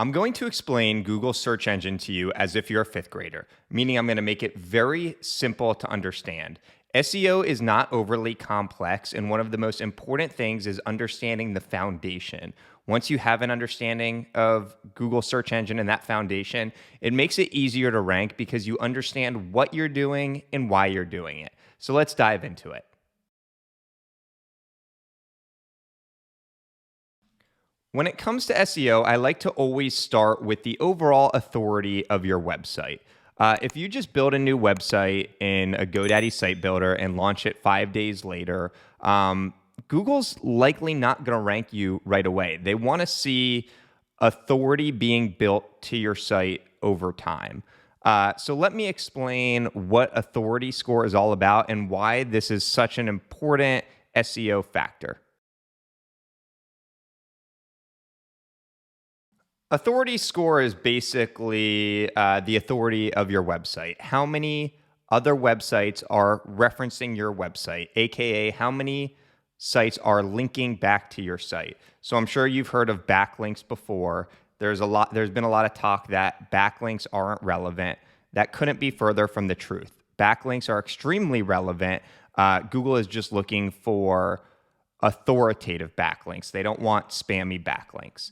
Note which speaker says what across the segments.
Speaker 1: I'm going to explain Google search engine to you as if you're a fifth grader, meaning I'm going to make it very simple to understand. SEO is not overly complex, and one of the most important things is understanding the foundation. Once you have an understanding of Google search engine and that foundation, it makes it easier to rank because you understand what you're doing and why you're doing it. So let's dive into it. When it comes to SEO, I like to always start with the overall authority of your website. If you just build a new website in a GoDaddy site builder and launch it 5 days later, Google's likely not going to rank you right away. They want to see authority being built to your site over time. So let me explain what authority score is all about and why this is such an important SEO factor. Authority score is basically the authority of your website. How many other websites are referencing your website, aka how many sites are linking back to your site. So I'm sure you've heard of backlinks before. There's been a lot of talk that backlinks aren't relevant. That couldn't be further from the truth. Backlinks are extremely relevant. Google is just looking for authoritative backlinks. They don't want spammy backlinks.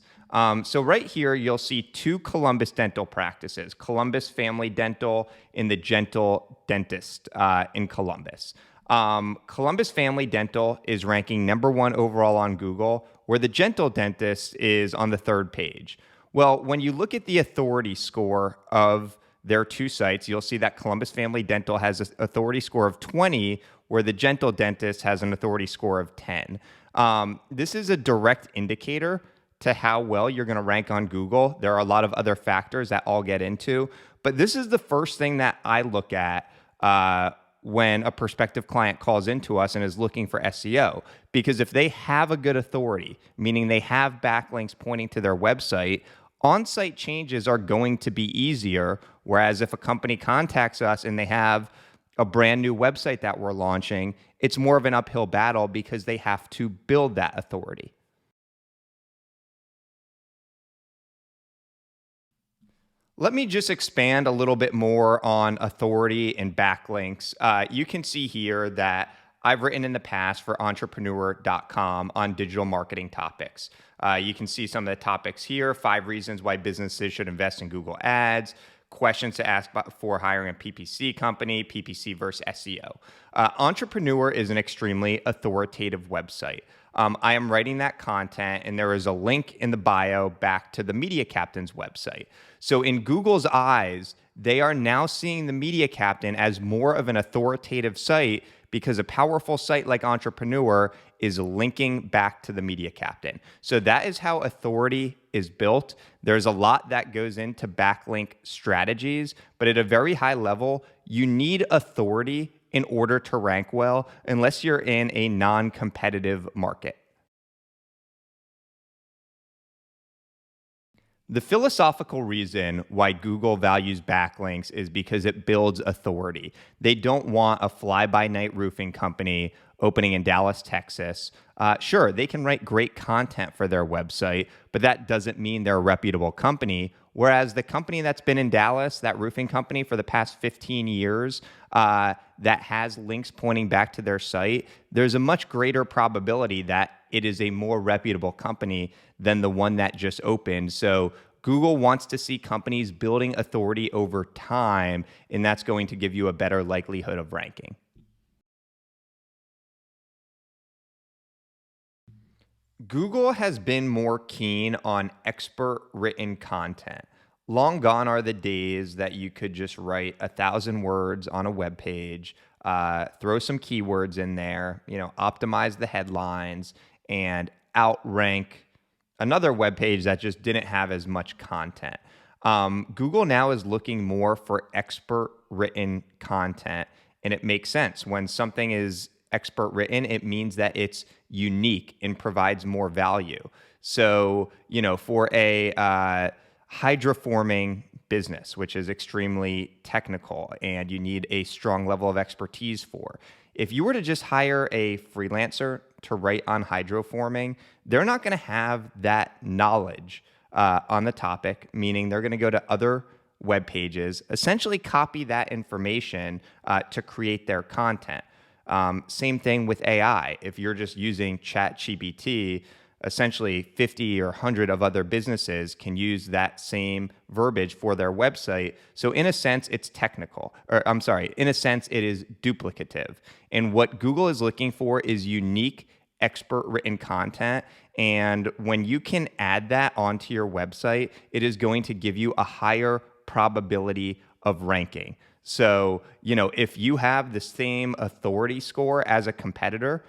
Speaker 1: So right here, you'll see two Columbus dental practices, Columbus Family Dental and the Gentle Dentist in Columbus. Columbus Family Dental is ranking #1 overall on Google, where the Gentle Dentist is on the 3rd page. Well, when you look at the authority score of their two sites, you'll see that Columbus Family Dental has an authority score of 20, where the Gentle Dentist has an authority score of 10. This is a direct indicator to how well you're going to rank on Google. There are a lot of other factors that I'll get into, but this is the first thing that I look at when a prospective client calls into us and is looking for SEO. Because if they have a good authority, meaning they have backlinks pointing to their website, on-site changes are going to be easier. Whereas if a company contacts us and they have a brand new website that we're launching, it's more of an uphill battle because they have to build that authority. Let me just expand a little bit more on authority and backlinks. You can see here that I've written in the past for entrepreneur.com on digital marketing topics. You can see some of the topics here: 5 reasons why businesses should invest in Google Ads, questions to ask before hiring a PPC company, PPC versus SEO. Entrepreneur is an extremely authoritative website. I am writing that content, and there is a link in the bio back to the Media Captain's website. So in Google's eyes, they are now seeing the Media Captain as more of an authoritative site because a powerful site like Entrepreneur is linking back to the Media Captain. So that is how authority is built. There's a lot that goes into backlink strategies, but at a very high level, you need authority in order to rank well, unless you're in a non-competitive market. The philosophical reason why Google values backlinks is because it builds authority. They don't want a fly-by-night roofing company opening in Dallas, Texas. Sure, they can write great content for their website, but that doesn't mean they're a reputable company. Whereas the company that's been in Dallas, that roofing company for the past 15 years, that has links pointing back to their site, there's a much greater probability that it is a more reputable company than the one that just opened. So Google wants to see companies building authority over time, and that's going to give you a better likelihood of ranking. Google has been more keen on expert written content. Long gone are the days that you could just write 1,000 words on a web page, throw some keywords in there, optimize the headlines, and outrank another web page that just didn't have as much content. Google now is looking more for expert written content, and it makes sense. When something is expert written, it means that it's unique and provides more value. So, for a hydroforming business, which is extremely technical and you need a strong level of expertise for, if you were to just hire a freelancer to write on hydroforming, they're not going to have that knowledge on the topic, meaning they're going to go to other web pages, essentially copy that information to create their content. Same thing with AI. If you're just using ChatGPT, essentially 50 or 100 of other businesses can use that same verbiage for their website. So in a sense, it's technical, or I'm sorry, in a sense, it is duplicative. And what Google is looking for is unique, expert written content. And when you can add that onto your website, it is going to give you a higher probability of ranking. So, if you have the same authority score as a competitor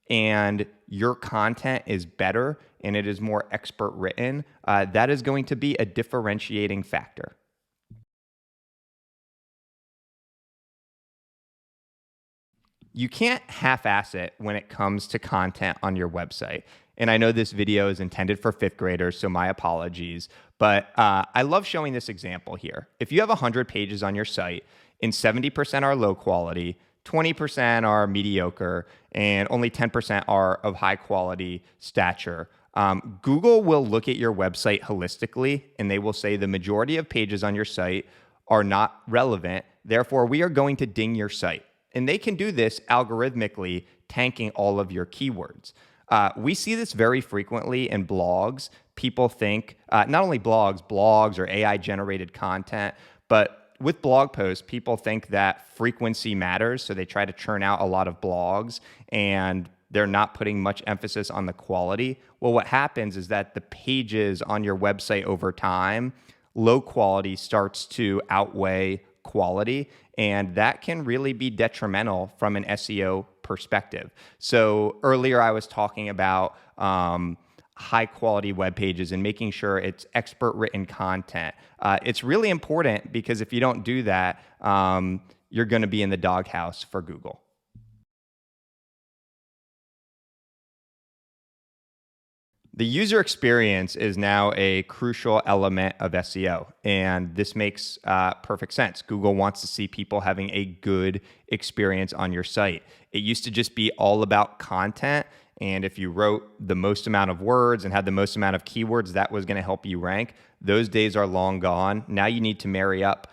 Speaker 1: and your content is better and it is more expert written, that is going to be a differentiating factor. You can't half-ass it when it comes to content on your website. And I know this video is intended for fifth graders, so my apologies. But I love showing this example here. If you have 100 pages on your site and 70% are low quality, 20% are mediocre, and only 10% are of high quality stature, Google will look at your website holistically, and they will say the majority of pages on your site are not relevant. Therefore, we are going to ding your site. And they can do this algorithmically, tanking all of your keywords. We see this very frequently in blogs. People think, not only blogs or AI-generated content, but with blog posts, people think that frequency matters, so they try to churn out a lot of blogs, and they're not putting much emphasis on the quality. Well, what happens is that the pages on your website over time, low quality starts to outweigh quality, and that can really be detrimental from an SEO perspective. So earlier I was talking about high quality web pages and making sure it's expert written content. It's really important because if you don't do that, you're going to be in the doghouse for Google. The user experience is now a crucial element of SEO, and this makes perfect sense. Google wants to see people having a good experience on your site. It used to just be all about content, and if you wrote the most amount of words and had the most amount of keywords, that was going to help you rank. Those days are long gone. Now you need to marry up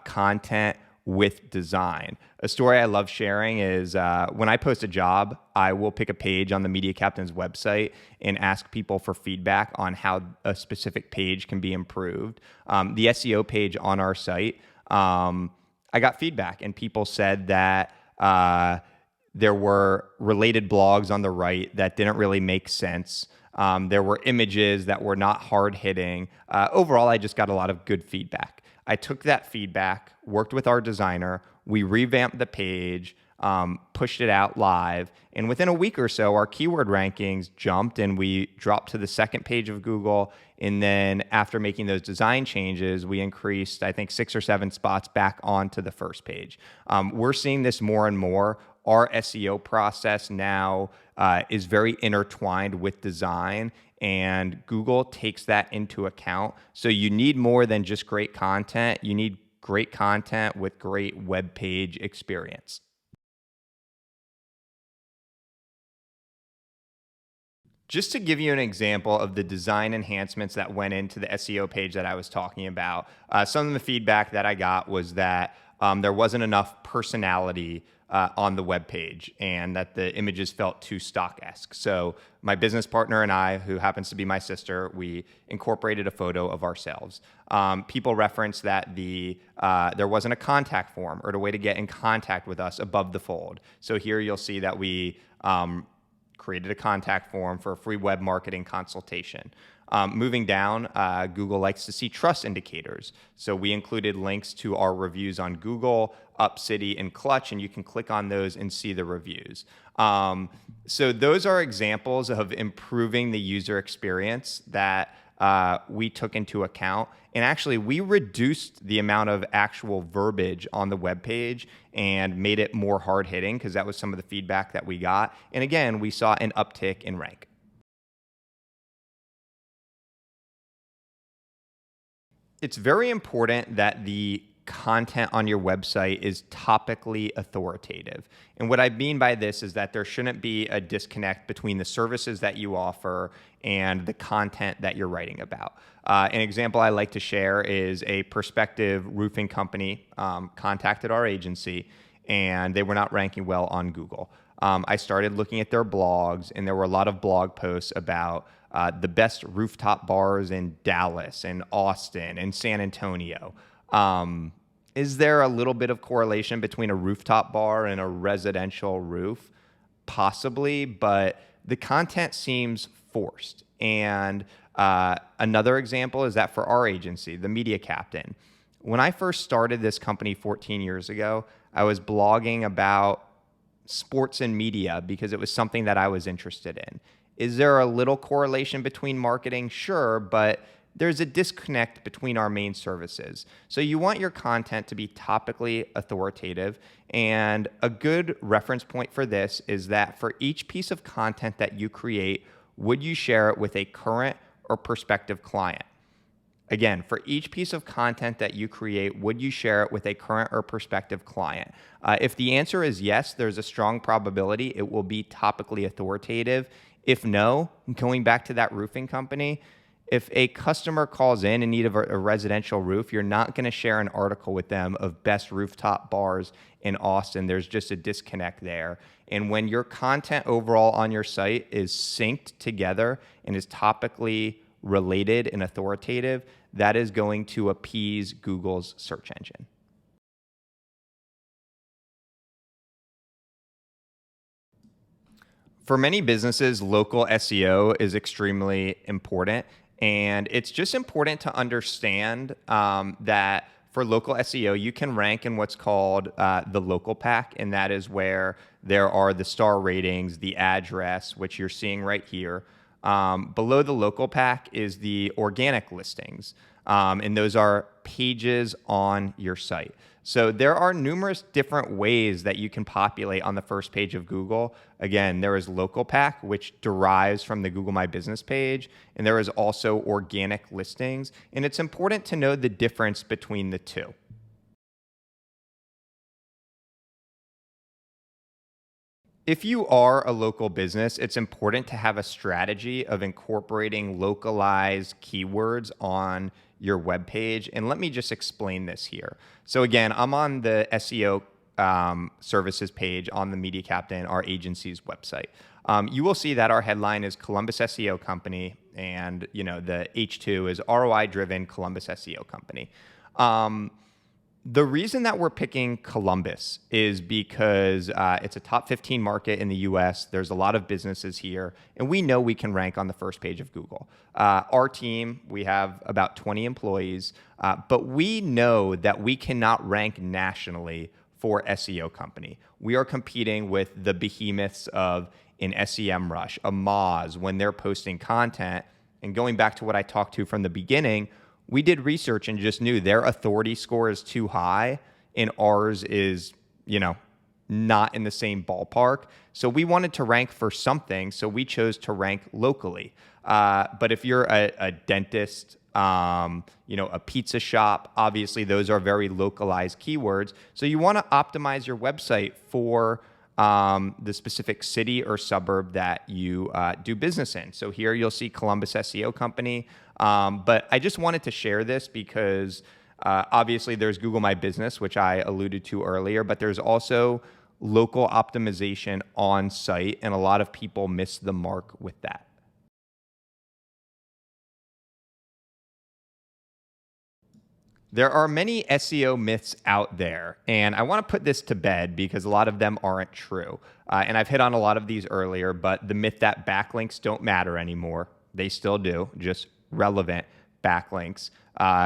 Speaker 1: content with design. A story I love sharing is when I post a job, I will pick a page on the Media Captain's website and ask people for feedback on how a specific page can be improved. The SEO page on our site, I got feedback, and people said that there were related blogs on the right that didn't really make sense. There were images that were not hard-hitting. Overall, I just got a lot of good feedback. I took that feedback, worked with our designer, we revamped the page, pushed it out live, and within a week or so, our keyword rankings jumped and we dropped to the second page of Google. And then after making those design changes, we increased, I think, 6 or 7 spots back onto the first page. We're seeing this more and more. Our SEO process now is very intertwined with design, and Google takes that into account. So you need more than just great content. You need great content with great web page experience. Just to give you an example of the design enhancements that went into the SEO page that I was talking about, some of the feedback that I got was that there wasn't enough personality on the web page, and that the images felt too stock-esque. So my business partner and I, who happens to be my sister, we incorporated a photo of ourselves. People referenced that there wasn't a contact form or a way to get in contact with us above the fold. So here you'll see that we created a contact form for a free web marketing consultation. Moving down, Google likes to see trust indicators. So we included links to our reviews on Google, UpCity, and Clutch, and you can click on those and see the reviews. So those are examples of improving the user experience that we took into account. And actually, we reduced the amount of actual verbiage on the web page and made it more hard-hitting because that was some of the feedback that we got. And again, we saw an uptick in rank. It's very important that the content on your website is topically authoritative. And what I mean by this is that there shouldn't be a disconnect between the services that you offer and the content that you're writing about. An example I like to share is a prospective roofing company contacted our agency, and they were not ranking well on Google. I started looking at their blogs, and there were a lot of blog posts about the best rooftop bars in Dallas and Austin and San Antonio. Is there a little bit of correlation between a rooftop bar and a residential roof? Possibly, but the content seems forced. And another example is that for our agency, the Media Captain, when I first started this company 14 years ago, I was blogging about sports and media because it was something that I was interested in. Is there a little correlation between marketing? Sure, but there's a disconnect between our main services. So you want your content to be topically authoritative. And a good reference point for this is that for each piece of content that you create, would you share it with a current or prospective client? Again, for each piece of content that you create, would you share it with a current or prospective client? If the answer is yes, there's a strong probability it will be topically authoritative. If no, going back to that roofing company, if a customer calls in need of a residential roof, you're not going to share an article with them of best rooftop bars in Austin. There's just a disconnect there. And when your content overall on your site is synced together and is topically related and authoritative, that is going to appease Google's search engine. For many businesses, local SEO is extremely important. And it's just important to understand that for local SEO, you can rank in what's called the local pack. And that is where there are the star ratings, the address, which you're seeing right here. Below the local pack is the organic listings. And those are pages on your site. So there are numerous different ways that you can populate on the first page of Google. Again, there is local pack, which derives from the Google My Business page, and there is also organic listings. And it's important to know the difference between the two. If you are a local business, it's important to have a strategy of incorporating localized keywords on your web page. And let me just explain this here. So again, I'm on the SEO services page on the Media Captain, our agency's website. You will see that our headline is Columbus SEO Company, and the H2 is ROI driven Columbus SEO Company. The reason that we're picking Columbus is because it's a top 15 market in the US. There's a lot of businesses here, and we know we can rank on the first page of Google. Our team, we have about 20 employees, but we know that we cannot rank nationally for SEO Company. We are competing with the behemoths of an SEMrush, a Moz, when they're posting content. And going back to what I talked to from the beginning, we did research and just knew their authority score is too high and ours is, not in the same ballpark. So we wanted to rank for something, so we chose to rank locally. But if you're a dentist, a pizza shop, obviously those are very localized keywords. So you want to optimize your website for the specific city or suburb that you do business in. So here you'll see Columbus SEO Company. But I just wanted to share this because obviously there's Google My Business, which I alluded to earlier, but there's also local optimization on site, and a lot of people miss the mark with that. There are many SEO myths out there, and I want to put this to bed because a lot of them aren't true. And I've hit on a lot of these earlier, but the myth that backlinks don't matter anymore, they still do, just relevant backlinks.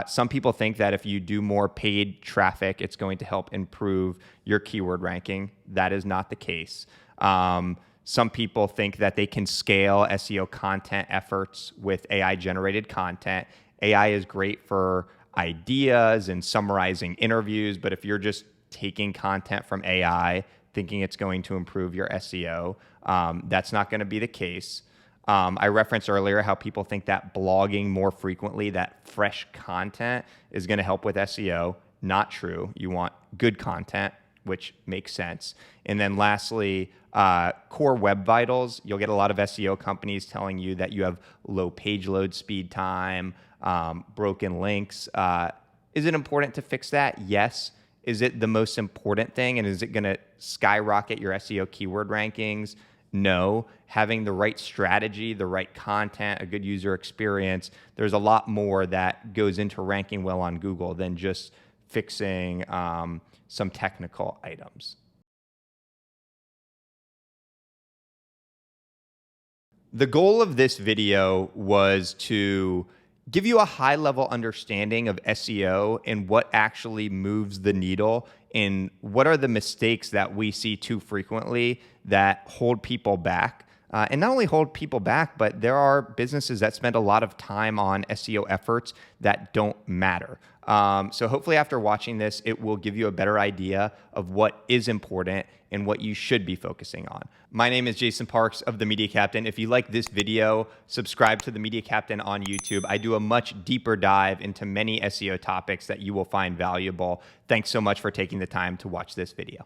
Speaker 1: Some people think that if you do more paid traffic, it's going to help improve your keyword ranking. That is not the case. Some people think that they can scale SEO content efforts with AI-generated content. AI is great for ideas and summarizing interviews, but if you're just taking content from AI, thinking it's going to improve your SEO, that's not going to be the case. I referenced earlier how people think that blogging more frequently, that fresh content is going to help with SEO. not true. You want good content, which makes sense. And then lastly, core web vitals. You'll get a lot of SEO companies telling you that you have low page load speed time, broken links. Is it important to fix that? Yes. Is it the most important thing? And is it going to skyrocket your SEO keyword rankings? No. Having the right strategy, the right content, a good user experience, there's a lot more that goes into ranking well on Google than just fixing some technical items. The goal of this video was to give you a high-level understanding of SEO and what actually moves the needle and what are the mistakes that we see too frequently that hold people back. And not only hold people back, but there are businesses that spend a lot of time on SEO efforts that don't matter. So hopefully after watching this, it will give you a better idea of what is important and what you should be focusing on. My name is Jason Parks of The Media Captain. If you like this video, subscribe to The Media Captain on YouTube. I do a much deeper dive into many SEO topics that you will find valuable. Thanks so much for taking the time to watch this video.